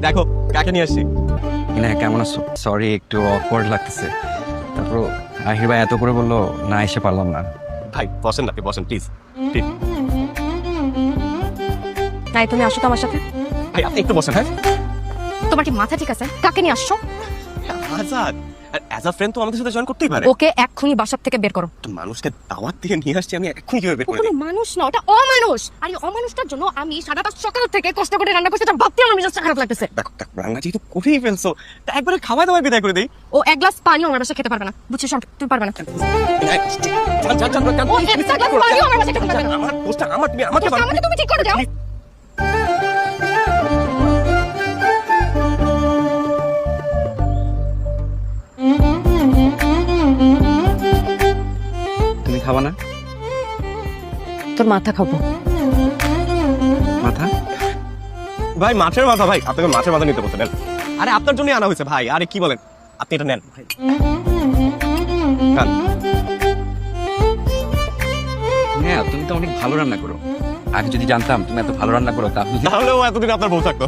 দেখো কাকে নিয়ে আসছি। হ্যাঁ, কেমন আছো? সরি, একটু অকওয়ার্ড লাগতেছে। তারপর আহির ভাই এত করে বললো, না এসে পারলাম না। ভাই বসেন না, আপনি বসেন প্লিজ। ঠিক তাই তুমি আসো তো আমার সাথে। ভাই আপনি একটু বসেন। হ্যাঁ তোমার কি মাথা ঠিক আছে? কাকে নিয়ে আসছো? আজাদ, অ্যাজ আ ফ্রেন্ড তো আমাদের সাথে জয়েন করতেই পারে। ওকে এক্ষুনি বাসা থেকে বের করো। তো মানুষকে দাওয়াত দিয়ে নিয়ে আসছি, আমি এক্ষুনি কিভাবে বের ও করে কোনো দিই? মানুষ না, ওটা অমানুষ। আর এই অমানুষটার জন্য আমি সারাটা সকাল থেকে কষ্ট করে রান্না করছি, এটা ভাবতে আমার মেজাজটা খারাপ লাগতেছে। দেখো দেখো, রান্না যেহেতু করেই ফেলছো, তা একবারে খাওয়াই দাওয়াই বিদায় করে দিই। ও এক গ্লাস পানিও আমার বাসায় খেতে পারবে না, বুঝছিস? তুমি পারবে না। ও একটা গ্লাস পানিও আমার বাসায় খেতে পারবে না। আমার পোস্টটা আমার, তুমি আমাকে আমাকে তুমি ঠিক করে দাও। তুমি খাবা না? তোর মাথা খাবো। মাথা? ভাই মাছের মাথা, ভাই আপনাকে মাছের মাথা নিতে বলতে নেন। আরে আপনার জন্যই আনা হয়েছে ভাই, আরে কি বলেন, আপনি এটা নেন ভাই। খান। হ্যাঁ, তুমি তো অনেক ভালো রান্না করো। আগে যদি জানতাম তুমি এত ভালো রান্না করো তাহলে তাহলেও এতদিন আপনার বউ থাকতো।